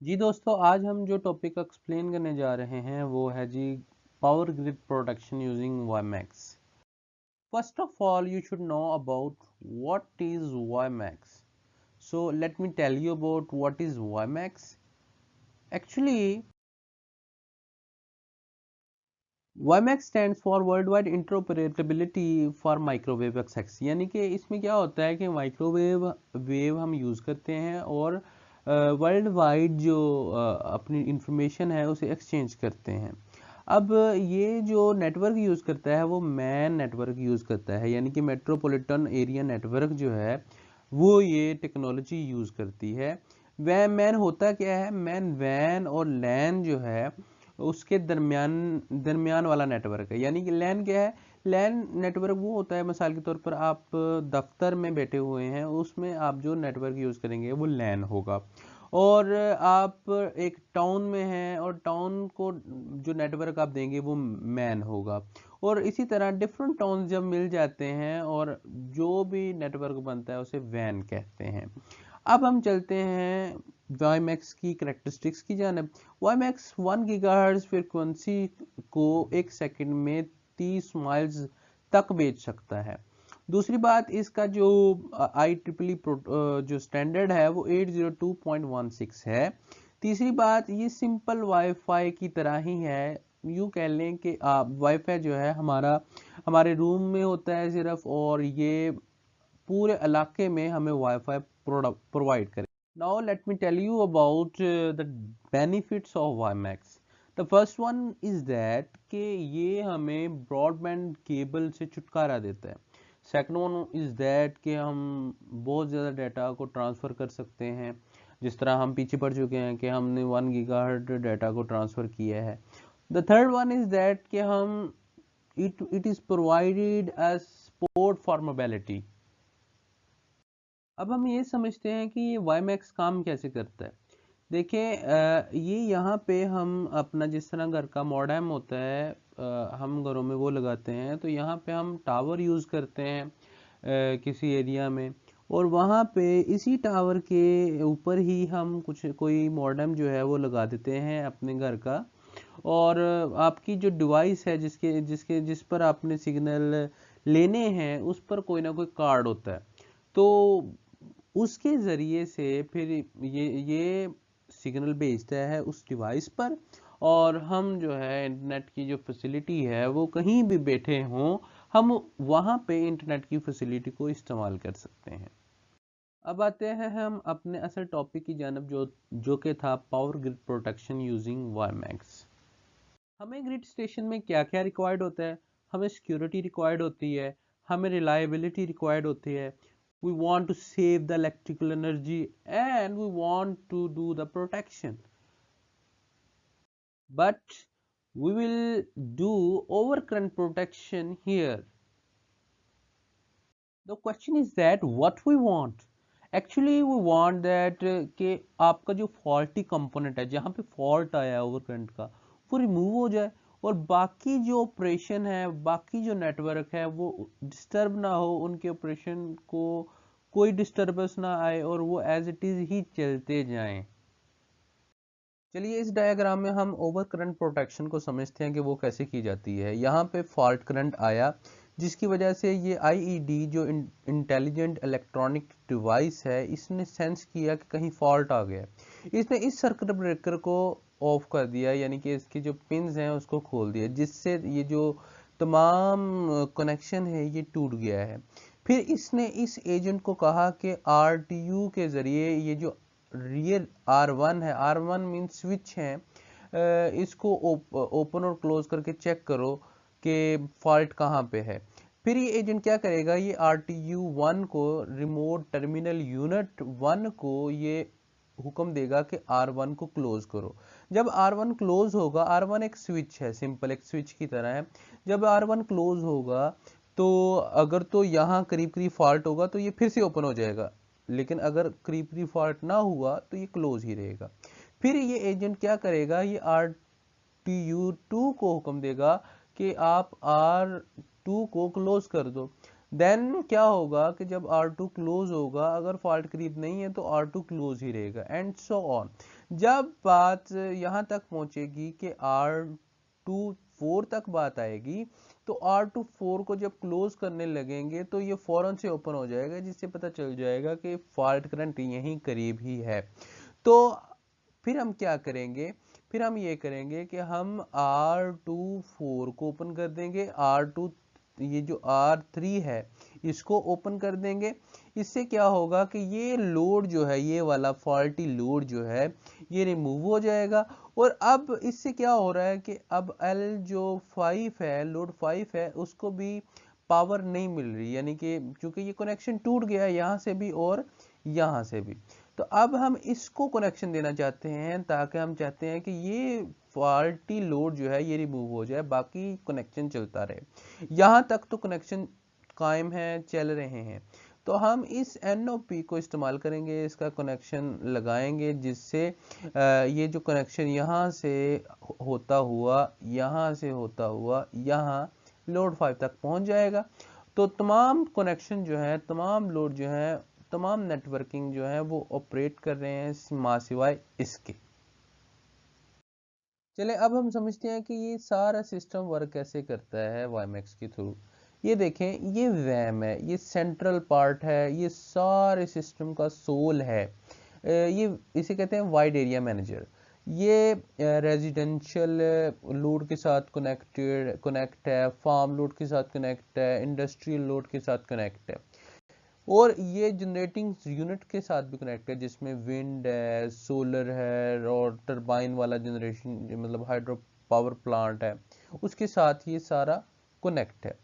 जी दोस्तों, आज हम जो टॉपिक एक्सप्लेन करने जा रहे हैं वो है जी power grid production using WiMAX. First of all you should know about what is WiMAX. So let me tell you about what is WiMAX. Actually WiMAX stands for world wide interoperability for microwave access, यानी कि इसमें क्या होता है कि microwave wave हम use करते हैं और वर्ल्ड वाइड जो अपनी इंफॉर्मेशन है उसे एक्सचेंज करते हैं। अब ये जो नेटवर्क यूज़ करता है वो मैन नेटवर्क यूज़ करता है, यानी कि मेट्रोपॉलिटन एरिया नेटवर्क जो है वो ये टेक्नोलॉजी यूज़ करती है। वह मैन होता क्या है, मैन वैन और लैन जो है उसके दरमियान दरमियान वाला नेटवर्क है। यानी कि लैन क्या है, लैन नेटवर्क वो होता है, मिसाल के तौर पर आप दफ्तर में बैठे हुए हैं, उसमें आप जो नेटवर्क यूज़ करेंगे वो लैन होगा। और आप एक टाउन में हैं और टाउन को जो नेटवर्क आप देंगे वो मैन होगा। और इसी तरह डिफरेंट टाउन जब मिल जाते हैं और जो भी नेटवर्क बनता है उसे वैन कहते हैं। अब हम चलते हैं वाईमैक्स की करैक्टरिस्टिक्स की जानब। वाईमैक्स 1 गीगाहर्ट्ज़ फ्रीक्वेंसी को एक सेकंड में 30 माइल्स तक भेज सकता है। दूसरी बात, इसका जो IEEE जो स्टैंडर्ड है वो 802.16 है। तीसरी बात, ये सिंपल वाईफाई की तरह ही है। यूँ कह लें कि वाईफाई जो है हमारे रूम में होता है सिर्फ, और ये पूरे इलाके में हमें वाईफाई प्रोवाइड करे। Now let me tell you about the benefits of WiMAX. The first one is that कि ये हमें ब्रॉडबैंड केबल से छुटकारा देता है। सेकंड वन इज दैट कि हम बहुत ज़्यादा डाटा को ट्रांसफ़र कर सकते हैं, जिस तरह हम पीछे पड़ चुके हैं कि हमने 1 गीगाहर्ट्ज़ डाटा को ट्रांसफ़र किया है। The third one is that कि हम it is provided as support for mobility. अब हम ये समझते हैं कि ये वाईमैक्स काम कैसे करता है। देखिए, ये यहाँ पे हम अपना जिस तरह घर का मॉडेम होता है, हम घरों में वो लगाते हैं, तो यहाँ पे हम टावर यूज़ करते हैं किसी एरिया में, और वहाँ पे इसी टावर के ऊपर ही हम कोई मॉडेम जो है वो लगा देते हैं अपने घर का। और आपकी जो डिवाइस है जिस पर आपने सिग्नल लेने हैं उस पर कोई ना कोई कार्ड होता है, तो उसके ज़रिए से फिर ये सिग्नल भेजता है उस डिवाइस पर, और हम जो है इंटरनेट की जो फैसिलिटी है वो कहीं भी बैठे हों, हम वहाँ पे इंटरनेट की फैसिलिटी को इस्तेमाल कर सकते हैं। अब आते हैं हम अपने असल टॉपिक की जानब, जो कि था power grid protection using WiMAX. हमें ग्रिड स्टेशन में क्या क्या रिक्वायर्ड होता है? हमें सिक्योरिटी रिक्वायर्ड होती है, हमें रिलायबिलिटी रिक्वायर्ड होती है, we want to save the electrical energy, and we want to do the protection, but we will do overcurrent protection here. The question is that what we want, actually we want that कि आपका जो faulty component है, जहाँ पे fault आया है overcurrent का, वो रिमूव हो जाए, और बाकी जो ऑपरेशन है, बाकी जो नेटवर्क है वो डिस्टर्ब ना हो, उनके ऑपरेशन को कोई डिस्टर्बेंस ना आए और वो एज इट इज़ ही चलते जाएं। चलिए, इस डायग्राम में हम ओवर करंट प्रोटेक्शन को समझते हैं कि वो कैसे की जाती है। यहाँ पे फॉल्ट करंट आया, जिसकी वजह से ये आईईडी जो इंटेलिजेंट इलेक्ट्रॉनिक डिवाइस है, इसने सेंस किया कि कहीं फॉल्ट आ गया। इसने इस सर्किट ब्रेकर को ऑफ कर दिया, यानी कि इसकी जो पिंस हैं उसको खोल दिया, जिससे ये जो तमाम कनेक्शन है ये टूट गया है। फिर इसने इस एजेंट को कहा कि आरटीयू के ज़रिए ये जो रियल R1 है, R1 मीन स्विच है, इसको ओपन और क्लोज करके चेक करो कि फॉल्ट कहाँ पे है। फिर ये एजेंट क्या करेगा, ये RTU1 को, रिमोट टर्मिनल यूनिट 1 को ये हुक्म देगा कि R1 को क्लोज करो। जब R1 क्लोज होगा, R1 एक स्विच है, सिंपल एक स्विच की तरह है। जब R1 क्लोज होगा तो अगर तो यहाँ करीब करीब फॉल्ट होगा तो ये फिर से ओपन हो जाएगा, लेकिन अगर करीब करीब फॉल्ट ना हुआ तो ये क्लोज ही रहेगा। फिर ये एजेंट क्या करेगा, ये RTU2 को हुक्म देगा कि आप R2 को क्लोज कर दो। देन क्या होगा कि जब R2 क्लोज होगा, अगर फॉल्ट करीब नहीं है तो R2 क्लोज ही रहेगा, एंड सो ऑन। जब बात यहाँ तक पहुंचेगी कि R24 तक बात आएगी, तो R24 को जब क्लोज करने लगेंगे तो ये फौरन से ओपन हो जाएगा, जिससे पता चल जाएगा कि फॉल्ट करंट यहीं करीब ही है। तो फिर हम क्या करेंगे, फिर हम ये करेंगे कि हम R24 को ओपन कर देंगे, ये जो R3 है इसको ओपन कर देंगे। इससे क्या होगा कि ये लोड जो है, ये वाला फॉल्टी लोड जो है ये रिमूव हो जाएगा। और अब इससे क्या हो रहा है कि अब L जो 5 है, लोड 5 है, उसको भी पावर नहीं मिल रही, यानी कि क्योंकि ये कनेक्शन टूट गया यहाँ से भी और यहाँ से भी। तो अब हम इसको कनेक्शन देना चाहते हैं, ताकि हम चाहते हैं कि ये फॉल्टी लोड जो है ये रिमूव हो जाए, बाकी कनेक्शन चलता रहे। यहाँ तक तो कनेक्शन कायम है, चल रहे हैं। तो हम इस NOP को इस्तेमाल करेंगे, इसका कनेक्शन लगाएंगे, जिससे ये जो कनेक्शन यहाँ से होता हुआ, यहाँ से होता हुआ, यहाँ लोड 5 तक पहुंच जाएगा। तो तमाम कनेक्शन जो है, तमाम लोड जो है, तमाम नेटवर्किंग जो है वो ऑपरेट कर रहे हैं सिवाय इसके। चले अब हम समझते हैं कि ये सारा सिस्टम वर्क कैसे करता है वाईमैक्स के थ्रू। ये देखें, ये वैम है, ये सेंट्रल पार्ट है, ये सारे सिस्टम का सोल है। ये इसे कहते हैं वाइड एरिया मैनेजर। ये रेजिडेंशियल लोड के साथ कनेक्ट है, फार्म लोड के साथ कनेक्ट है, इंडस्ट्रियल लोड के साथ कनेक्ट है, और ये जनरेटिंग यूनिट के साथ भी कनेक्ट है, जिसमें विंड है, सोलर है, और टरबाइन वाला जनरेशन मतलब हाइड्रो पावर प्लांट है, उसके साथ ये सारा कनेक्ट है।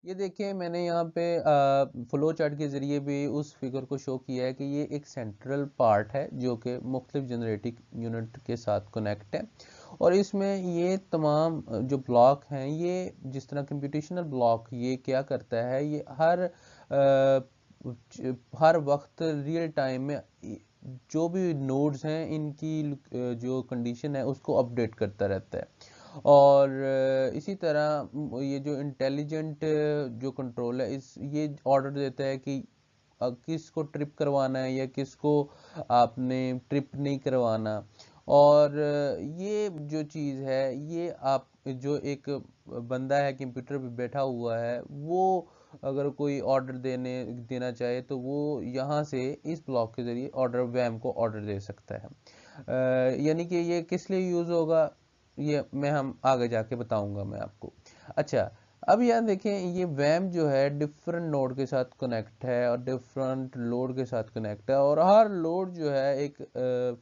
ये देखिए, मैंने यहाँ पे फ्लो चार्ट के जरिए भी उस फिगर को शो किया है कि ये एक सेंट्रल पार्ट है जो कि मुख्तलिफ जनरेटिंग यूनिट के साथ कनेक्ट है। और इसमें ये तमाम जो ब्लॉक हैं, ये जिस तरह कंप्यूटेशनल ब्लॉक ये क्या करता है, ये हर वक्त रियल टाइम में जो भी नोड्स हैं इनकी जो कंडीशन है उसको अपडेट करता रहता है। और इसी तरह ये जो इंटेलिजेंट जो कंट्रोल है, इस ये ऑर्डर देता है कि किसको ट्रिप करवाना है या किसको आपने ट्रिप नहीं करवाना। और ये जो चीज़ है, ये आप जो एक बंदा है कंप्यूटर पे बैठा हुआ है, वो अगर कोई ऑर्डर देना चाहे तो वो यहाँ से इस ब्लॉक के जरिए ऑर्डर वैम को ऑर्डर दे सकता है। यानी कि ये किस लिए यूज़ होगा, ये हम आगे जाके बताऊंगा मैं आपको। अच्छा, अब यहाँ देखें, ये वैम जो है डिफरेंट नोड के साथ कनेक्ट है और डिफरेंट लोड के साथ कनेक्ट है, और हर लोड जो है एक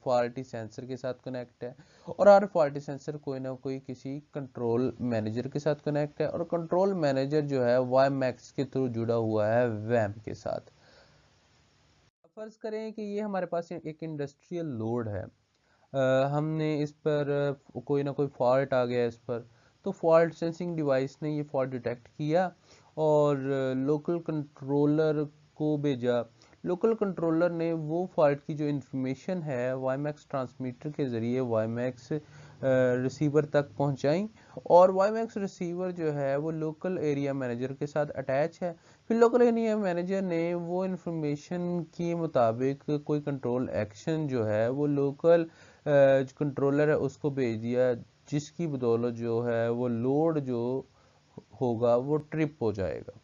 फॉल्टी सेंसर के साथ कनेक्ट है, और हर फॉल्टी सेंसर कोई ना कोई किसी कंट्रोल मैनेजर के साथ कनेक्ट है, और कंट्रोल मैनेजर जो है वाईमैक्स के थ्रू जुड़ा हुआ है वैम के साथ। फर्ज करें कि ये हमारे पास एक इंडस्ट्रियल लोड है, हमने इस पर कोई ना कोई फॉल्ट आ गया इस पर, तो फॉल्ट सेंसिंग डिवाइस ने ये फॉल्ट डिटेक्ट किया और लोकल कंट्रोलर को भेजा। लोकल कंट्रोलर ने वो फॉल्ट की जो इंफॉर्मेशन है वाईमैक्स ट्रांसमीटर के ज़रिए वाईमैक्स रिसीवर तक पहुंचाई, और वाईमैक्स रिसीवर जो है वो लोकल एरिया मैनेजर के साथ अटैच है। फिर लोकल एरिया मैनेजर ने वो इंफॉर्मेशन के मुताबिक कोई कंट्रोल एक्शन जो है वो लोकल कंट्रोलर है उसको भेज दिया, जिसकी बदौलत जो है वो लोड जो होगा वो ट्रिप हो जाएगा।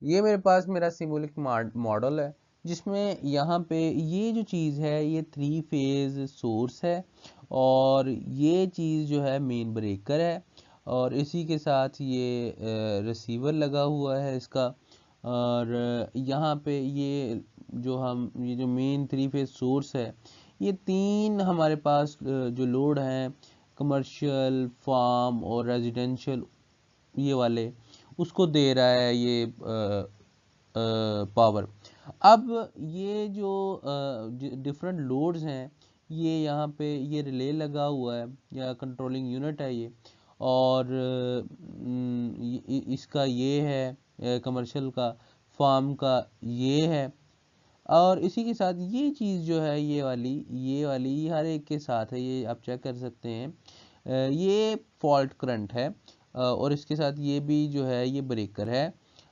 ये मेरे पास मेरा सिम्बॉलिक मॉडल है, जिसमें यहाँ पे ये जो चीज़ है ये 3 फेज सोर्स है, और ये चीज़ जो है मेन ब्रेकर है, और इसी के साथ ये रिसीवर लगा हुआ है इसका। और यहाँ पे ये जो मेन 3 फेज सोर्स है, ये 3 हमारे पास जो लोड हैं, कमर्शियल, फार्म और रेजिडेंशियल, ये वाले उसको दे रहा है ये पावर। अब ये जो डिफरेंट लोड्स हैं, ये यहाँ पे ये रिले लगा हुआ है या कंट्रोलिंग यूनिट है ये, और इसका ये है कमर्शियल का, फार्म का ये है, और इसी के साथ ये चीज़ जो है ये वाली हर एक के साथ है, ये आप चेक कर सकते हैं। ये फॉल्ट करंट है, और इसके साथ ये भी जो है ये ब्रेकर है।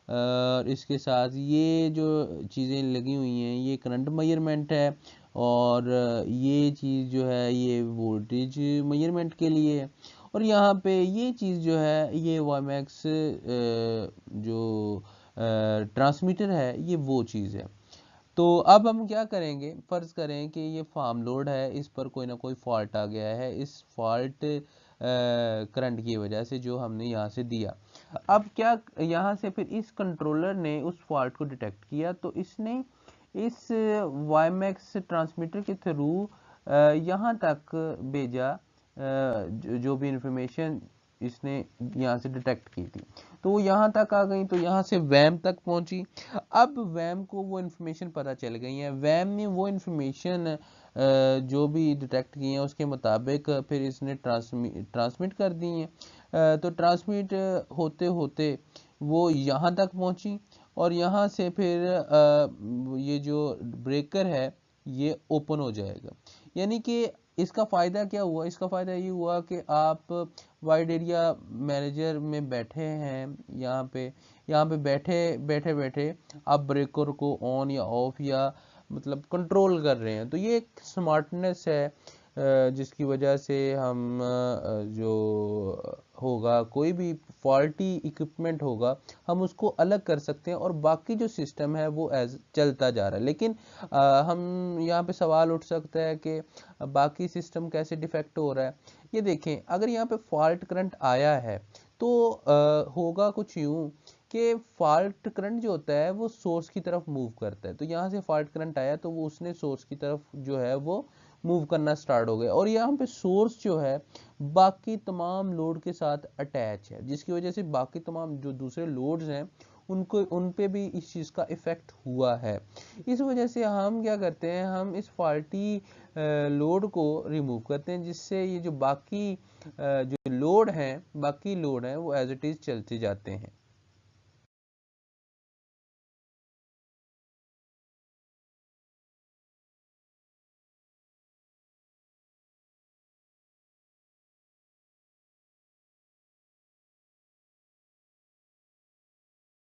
और इसके साथ ये जो चीज़ें लगी हुई हैं ये करंट मेजरमेंट है, और ये चीज़ जो है ये वोल्टेज मेजरमेंट के लिए है। और यहाँ पे ये चीज़ जो है ये वाईमैक्स जो ट्रांसमीटर है ये वो चीज़ है। तो अब हम क्या करेंगे, फ़र्ज़ करें कि ये फार्म लोड है, इस पर कोई ना कोई फॉल्ट आ गया है, इस फॉल्ट करंट की वजह से जो हमने यहाँ से दिया। अब क्या यहाँ से फिर इस कंट्रोलर ने उस फॉल्ट को डिटेक्ट किया, तो इसने इस वाईमैक्स ट्रांसमीटर के थ्रू यहाँ तक भेजा जो भी इंफॉर्मेशन इसने यहाँ से डिटेक्ट की थी, तो वो यहाँ तक आ गई, तो यहाँ से वैम तक पहुंची। अब वैम को वो इन्फॉर्मेशन पता चल गई है, वैम ने वो इन्फॉर्मेशन जो भी डिटेक्ट की है उसके मुताबिक फिर इसने ट्रांसमिट कर दी है। तो ट्रांसमिट होते होते वो यहाँ तक पहुंची, और यहाँ से फिर ये जो ब्रेकर है ये ओपन हो जाएगा। यानी कि इसका फ़ायदा क्या हुआ, इसका फ़ायदा ये हुआ कि आप वाइड एरिया मैनेजर में बैठे हैं, यहाँ पे बैठे बैठे आप ब्रेकर को ऑन या ऑफ या मतलब कंट्रोल कर रहे हैं। तो ये एक स्मार्टनेस है जिसकी वजह से हम जो होगा कोई भी फॉल्टी इक्विपमेंट होगा हम उसको अलग कर सकते हैं, और बाकी जो सिस्टम है वो एज चलता जा रहा है। लेकिन हम यहाँ पे सवाल उठ सकता है कि बाकी सिस्टम कैसे डिफेक्ट हो रहा है। ये देखें, अगर यहाँ पे फॉल्ट करंट आया है तो होगा कुछ यूं कि फॉल्ट करंट जो होता है वो सोर्स की तरफ मूव करता है। तो यहाँ से फॉल्ट करंट आया तो वो उसने सोर्स की तरफ जो है वो मूव करना स्टार्ट हो गया, और यहाँ पे सोर्स जो है बाकी तमाम लोड के साथ अटैच है, जिसकी वजह से बाकी तमाम जो दूसरे लोड्स हैं उन पे भी इस चीज़ का इफ़ेक्ट हुआ है। इस वजह से हम क्या करते हैं, हम इस फॉल्टी लोड को रिमूव करते हैं, जिससे ये जो बाकी जो बाकी लोड हैं वो एज इट इज़ चलते जाते हैं।